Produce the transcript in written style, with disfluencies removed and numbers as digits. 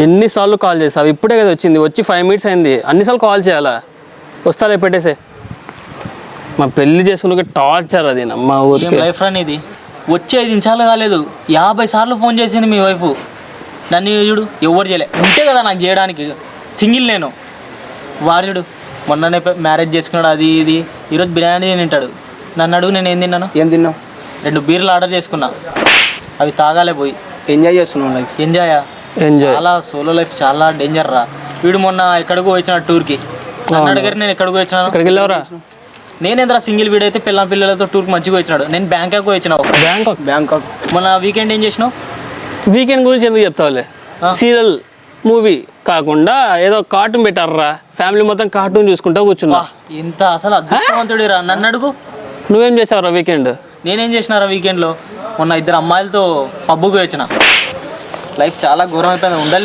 ఎన్నిసార్లు కాల్ చేసావు? ఇప్పుడే కదా వచ్చింది, వచ్చి 5 minutes అయింది. అన్నిసార్లు కాల్ చేయాలా? వస్తాలే, పెట్టేసే. మా పెళ్లి చేసుకున్న టార్చర్ అది మా ఊరికి. లైఫ్ అనేది వచ్చి 5 నిమిషాలు కాలేదు, 50 సార్లు ఫోన్ చేసింది మీ వైఫ్. నన్ను చూడు, ఎవరు చేయలే. ఉంటే కదా నాకు చేయడానికి, సింగిల్ నేను. వాడు చూడు, మొన్ననే మ్యారేజ్ చేసుకున్నాడు, అది ఇది. ఈరోజు బిర్యానీ తింటాడు. నన్ను అడుగు, నేను ఏం తిన్నాను? ఏం తిన్నావు? 2 బీర్లు ఆర్డర్ చేసుకున్నా, అవి తాగాలే పోయి. ఎంజాయ్ చేస్తున్నావు లైఫ్? ఎంజాయ్ చాలా సోలో లైఫ్ చాలా డేంజర్ రా. వీడు మొన్న ఎక్కడికో వచ్చిన టూర్కి. నన్ను అడిగారు నేను ఎక్కడికో వచ్చినాను. ఎక్కడికి వెళ్ళావురా? నేనేంద్రా సింగిల్, వీడైతే పిల్లలతో టూర్కి మంచిగా వచ్చినాడు. నేను బ్యాంకాక్ వచ్చిన. బ్యాంకాక్ మొన్న వీకెండ్ ఏం చేసినావు? వీకెండ్ గురించి ఎందుకు చెప్తావులే? సీరియల్ మూవీ కాకుండా ఏదో కార్టూన్ పెట్టారా, ఫ్యామిలీ మొత్తం కార్టూన్ చూసుకుంటా కూర్చున్నా. ఇంత అసలు అదృష్టవంతుడి రా. నన్ను అడుగు, నువ్వేం చేసావురా వీకెండ్? నేనేం చేసినారా వీకెండ్లో? మొన్న 2 అమ్మాయిలతో పబ్బుకి వచ్చిన. లైఫ్ చాలా ఘోరం అయిపోయింది.